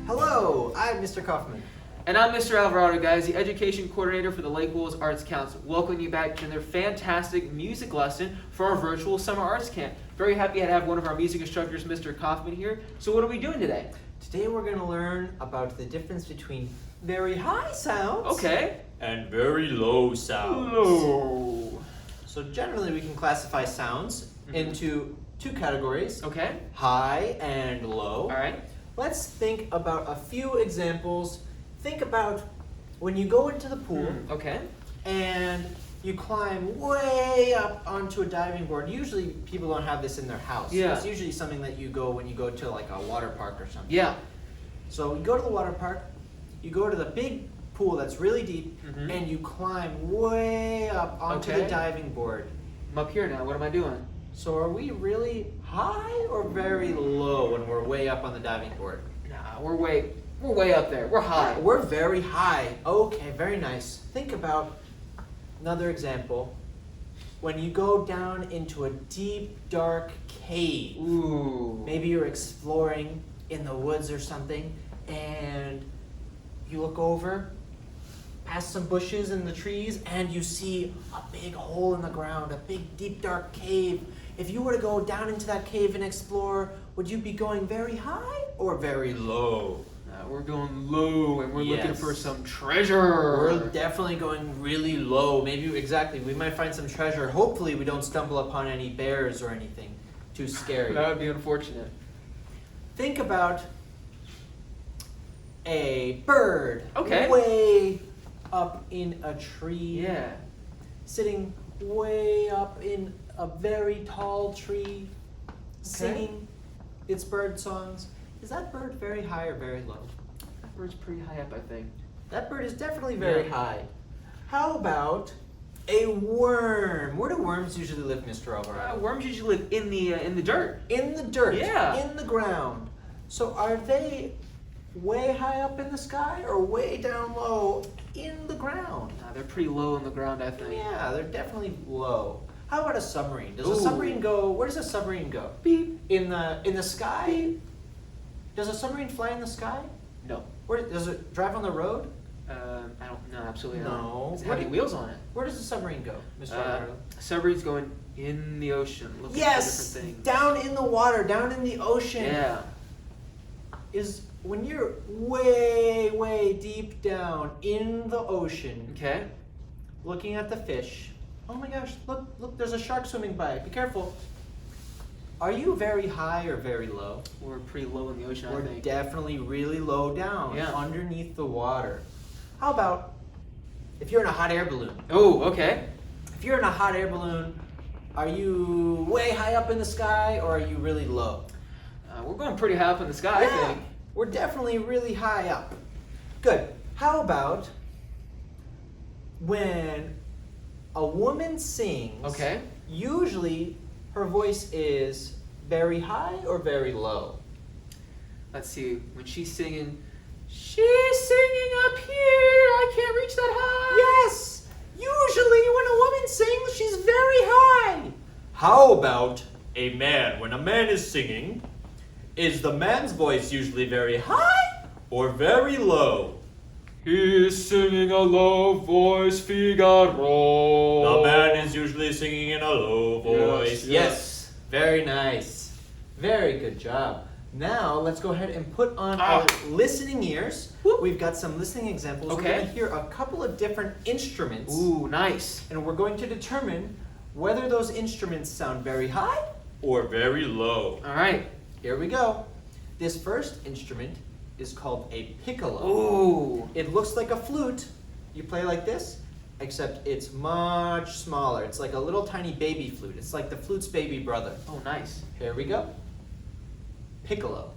Hello, I'm Mr. Kaufman. And I'm Mr. Alvarado, guys, the Education Coordinator for the Lake Wools Arts Council. Welcoming you back to another fantastic music lesson for our virtual summer arts camp. Very happy to have one of our music instructors, Mr. Kaufman, here. So what are we doing today? Today we're going to learn about the difference between very high sounds and very low sounds. Low. So generally we can classify sounds into two categories. Okay. High and low. All right. Let's think about a few examples. Think about when you go into the pool Okay. and you climb way up onto a diving board. Usually people don't have this in their house. Yeah. It's usually something that you go when you go to like a water park or something. Yeah. So you go to the water park, you go to the big pool that's really deep, Mhm. and you climb way up onto the Okay. diving board. I'm up here now. What am I doing? So are we really high or very low when we're way up on the diving board? Nah, we're way up there. We're high. We're very high. Okay, very nice. Think about another example. When you go down into a deep, dark cave, Ooh. maybe you're exploring in the woods or something, and you look over past some bushes in the trees, and you see a big hole in the ground, a big, deep, dark cave. If you were to go down into that cave and explore, would you be going very high or very low? We're going low, and we're looking Yes. for some treasure. We're definitely going really low. Maybe, exactly, we might find some treasure. Hopefully we don't stumble upon any bears or anything too scary. That would be unfortunate. Think about a bird Okay. way up in a tree, Yeah. sitting way up in a very tall tree, singing its bird songs. Is that bird very high or very low? That bird's pretty high up, I think. That bird is definitely very Yeah. high. How about a worm? Where do worms usually live, Mr. Alvarado? Worms usually live in the dirt. In the dirt, Yeah. in the ground. So are they way high up in the sky or way down low in the ground? Nah, they're pretty low on the ground, I think. Yeah, they're definitely low. How about a submarine? Does a Ooh. submarine go? Where does a submarine go? Beep. In the sky? Does a submarine fly in the sky? No. Where does it drive on the road? I don't. No, absolutely No. not. It's Where having do- wheels on it. Where does a submarine go, Mr. Alvarado? Submarine's going in the ocean, looking Yes, for different things. down in the water, down in the ocean. Yeah. Is when you're way, way deep down in the ocean, Okay. looking at the fish. Oh my gosh, look, there's a shark swimming by. Be careful. Are you very high or very low? We're pretty low in the ocean, We're I think. definitely really low down, Yeah. underneath the water. How about if you're in a hot air balloon? Oh, okay. If you're in a hot air balloon, are you way high up in the sky or are you really low? We're going pretty high up in the sky, I think. We're definitely really high up. Good. How about when a woman sings? Okay. Usually her voice is very high or very low. Let's see. When she's singing up here. I can't reach that high. Yes! Usually when a woman sings, she's very high. How about A man, when a man is singing, is the man's voice usually very high? or very low? He's singing a low voice, Figaro. The man is usually singing in a low voice. Yes. Very nice. Very good job. Now let's go ahead and put on our listening ears. Whoop. We've got some listening examples. Okay. We're going to hear a couple of different instruments. Ooh, nice. And we're going to determine whether those instruments sound very high. Or very low. All right. Here we go. This first instrument is called a piccolo. Ooh. It looks like a flute. You play like this, except it's much smaller. It's like a little tiny baby flute. It's like the flute's baby brother. Oh, nice. Here we go. Piccolo.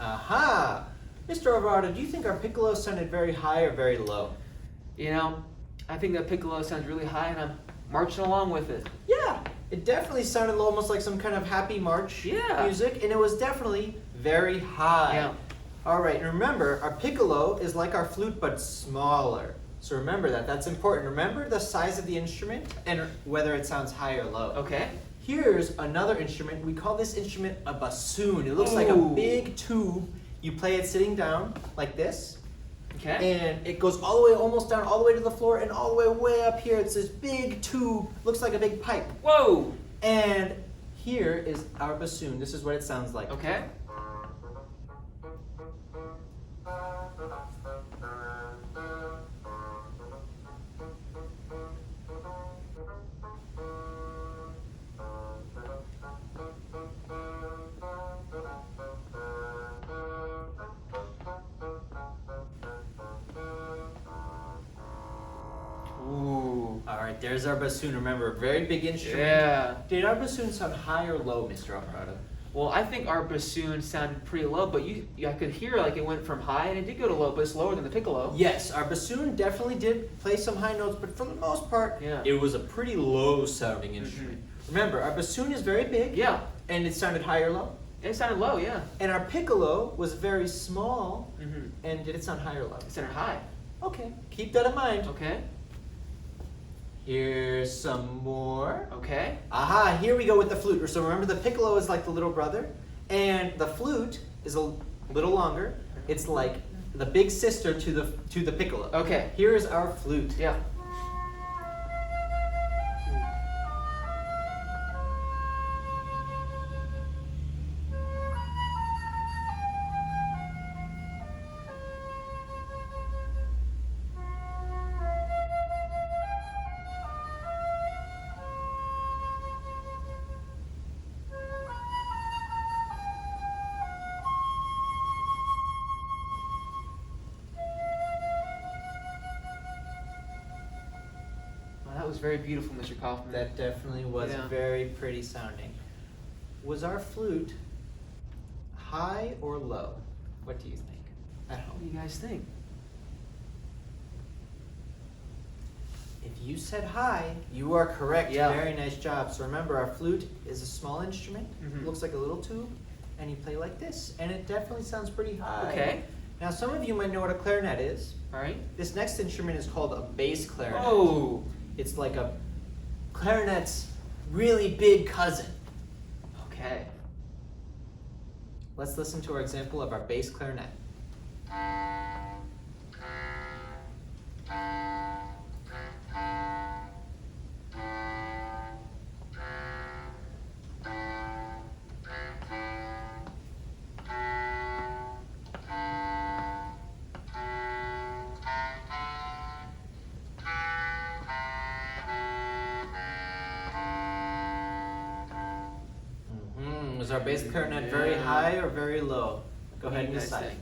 Aha! Mr. Alvarado, do you think our piccolo sounded very high or very low? You know, I think that piccolo sounds really high, and I'm marching along with it. Yeah, It definitely sounded almost like some kind of happy march Yeah. music, and it was definitely very high. Yeah. All right, and remember, our piccolo is like our flute but smaller. So remember that. That's important. Remember the size of the instrument and whether it sounds high or low. Okay. Here's another instrument. We call this instrument a bassoon. It looks like a Ooh. big tube. You play it sitting down like this. Okay. And it goes all the way, almost down, all the way to the floor, and all the way up here. It's this big tube. Looks like a big pipe. Whoa. And here is our bassoon. This is what it sounds like. Okay. Ooh. All right, there's our bassoon. Remember, a very big instrument. Yeah. Did our bassoon sound high or low, Mr. Alvarado? Well, I think our bassoon sounded pretty low, but I could hear like it went from high and it did go to low, but it's lower than the piccolo. Yes, our bassoon definitely did play some high notes, but for the most part, Yeah. it was a pretty low sounding instrument. Remember, our bassoon is very big. Yeah. And it sounded high or low. It sounded low, yeah. And our piccolo was very small. Mm-hmm. And did it sound high or low? It sounded high. Okay, keep that in mind. Okay. Here's some more. Okay. Aha, here we go with the flute. So remember, the piccolo is like the little brother, and the flute is a little longer. It's like the big sister to the piccolo. Okay. Here is our flute. Yeah. Well, that was very beautiful, Mr. Kaufman. That definitely was Yeah. very pretty sounding. Was our flute high or low? What do you think at What do home? you guys think? If you said high, you are correct. Yeah. Very nice job. So remember, our flute is a small instrument. Mhm. It looks like a little tube, and you play like this, and it definitely sounds pretty high. Okay. Now, some of you might know what a clarinet is. All right. This next instrument is called a bass clarinet. Oh. It's like a clarinet's really big cousin. Okay. Let's listen to our example of our bass clarinet. Was our bass clarinet very Yeah. high or very low? Go What do ahead you and guys decide. think?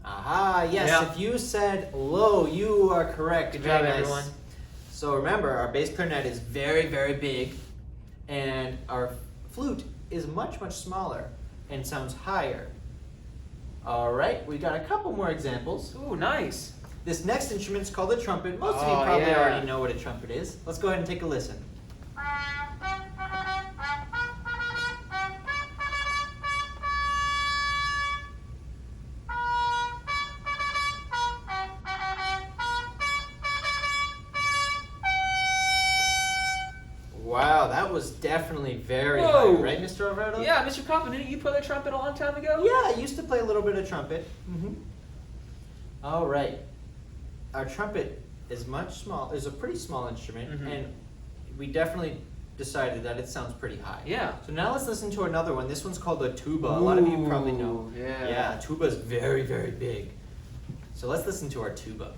Aha, yes, Yeah. if you said low, you are correct. Good Very job, nice. everyone. So remember, our bass clarinet is very, very big, and our flute is much, much smaller and sounds higher. All right, we got a couple more examples. Ooh, nice. This next instrument is called a trumpet. Most of you Oh, probably yeah. already know what a trumpet is. Let's go ahead and take a listen. Wow, that was definitely very Whoa. high, right, Mr. Alvarado? Yeah, Mr. Kaufman, didn't you play the trumpet a long time ago? Yeah, I used to play a little bit of trumpet. All right. Our trumpet is is a pretty small instrument, Mhm. and we definitely decided that it sounds pretty high. Yeah. So now let's listen to another one. This one's called a tuba. A lot of you probably know. Ooh, yeah. Yeah, tuba is very, very big. So let's listen to our tuba.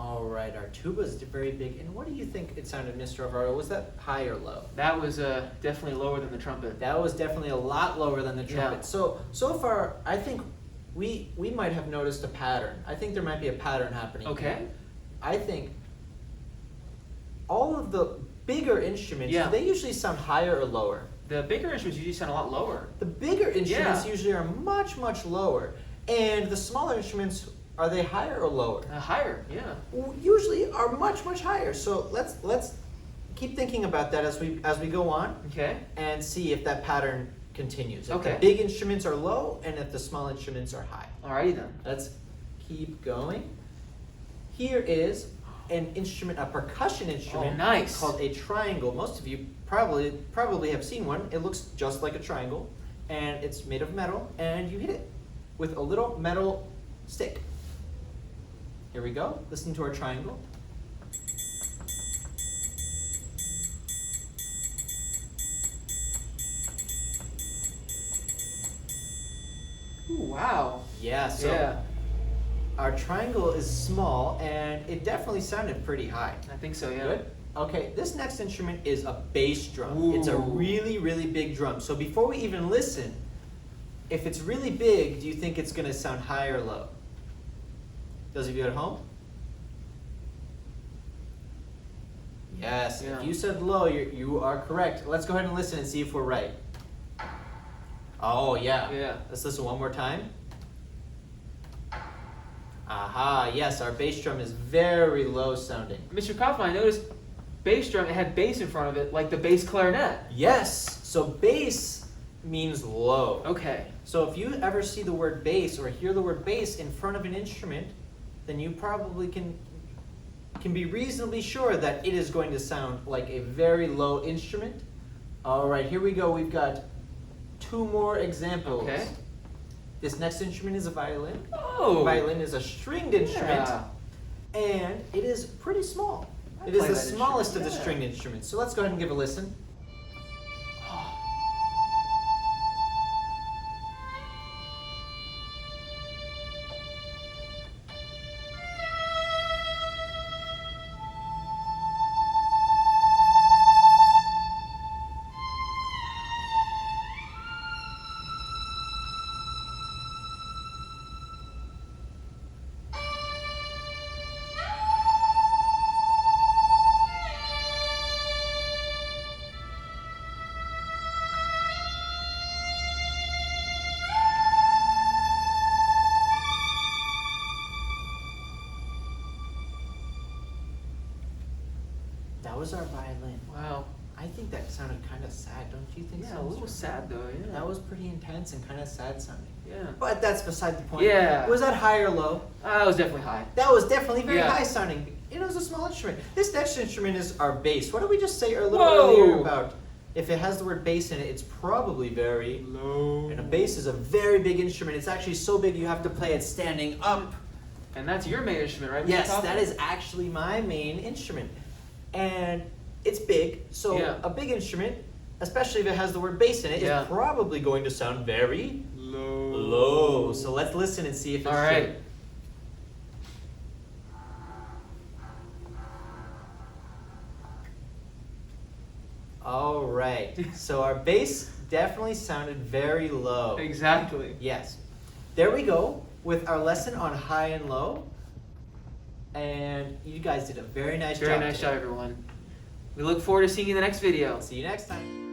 All right, our tuba is very big. And what do you think it sounded, Mr. Alvaro? Was that high or low? That was definitely lower than the trumpet. That was definitely a lot lower than the trumpet. Yeah. So far, I think we might have noticed a pattern. I think there might be a pattern happening. Okay. Here. I think all of the bigger instruments, Yeah. they usually sound higher or lower. The bigger instruments usually sound a lot lower. The bigger instruments Yeah. usually are much, much lower. And the smaller instruments, are they higher or lower? Higher, yeah. Usually are much, much higher. So let's keep thinking about that as we go on Okay. and see if that pattern continues. If Okay. the big instruments are low and if the small instruments are high. Alrighty then. Let's keep going. Here is an instrument, a percussion instrument Oh, nice. called a triangle. Most of you probably have seen one. It looks just like a triangle, and it's made of metal, and you hit it with a little metal stick. Here we go. Listen to our triangle. Ooh, wow. Yeah, so Yeah, our triangle is small, and it definitely sounded pretty high. I think so, yeah. Good. Okay, this next instrument is a bass drum. It's a Ooh. really, really big drum. So before we even listen, if it's really big, do you think it's going to sound high or low? Those of you at home? Yes, Yeah. if you said low, you are correct. Let's go ahead and listen and see if we're right. Oh, yeah. Yeah. Let's listen one more time. Aha, yes, our bass drum is very low sounding. Mr. Kaufman, I noticed bass drum, it had bass in front of it, like the bass clarinet. Yes, so bass means low. Okay. So if you ever see the word bass or hear the word bass in front of an instrument, then you probably can be reasonably sure that it is going to sound like a very low instrument. All right, here we go. We've got two more examples. Okay. This next instrument is a violin. Oh. Violin is a stringed instrument, Yeah. and it is pretty small. I It is play the that smallest of the instrument, yeah. stringed instruments. So let's go ahead and give a listen. That was our violin. Wow. I think that sounded kind of sad, don't you think Yeah, so? a little sad though, yeah. That was pretty intense and kind of sad sounding. Yeah. But that's beside the point. Yeah. Was that high or low? That was definitely high. That was definitely very Yeah. high sounding. It was a small instrument. This next instrument is our bass. What did we just say a little Whoa. earlier about if it has the word bass in it, it's probably very Low. And a bass is a very big instrument. It's actually so big you have to play it standing up. And that's your main instrument, right? Mr. Yes, Kaufman? that is actually my main instrument. And it's big, so Yeah. a big instrument, especially if it has the word bass in it, Yeah. is probably going to sound very low. low. So let's listen and see if it's All right. true. All right. So our bass definitely sounded very low. Exactly. Yes. There we go with our lesson on high and low. And you guys did a very nice job. Very nice today. job, everyone. We look forward to seeing you in the next video. See you next time.